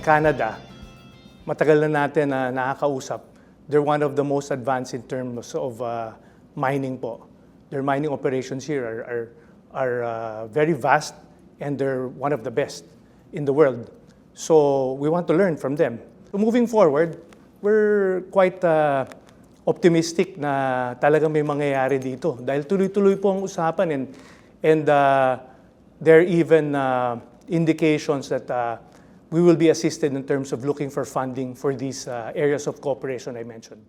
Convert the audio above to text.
Canada, matagal na natin na nakakausap. They're one of the most advanced in terms of mining po. Their mining operations here are very vast and they're one of the best in the world. So we want to learn from them. So moving forward, we're quite optimistic na talagang may mangyayari dito dahil tuloy-tuloy po ang usapan and there are even indications that we will be assisted in terms of looking for funding for these areas of cooperation I mentioned.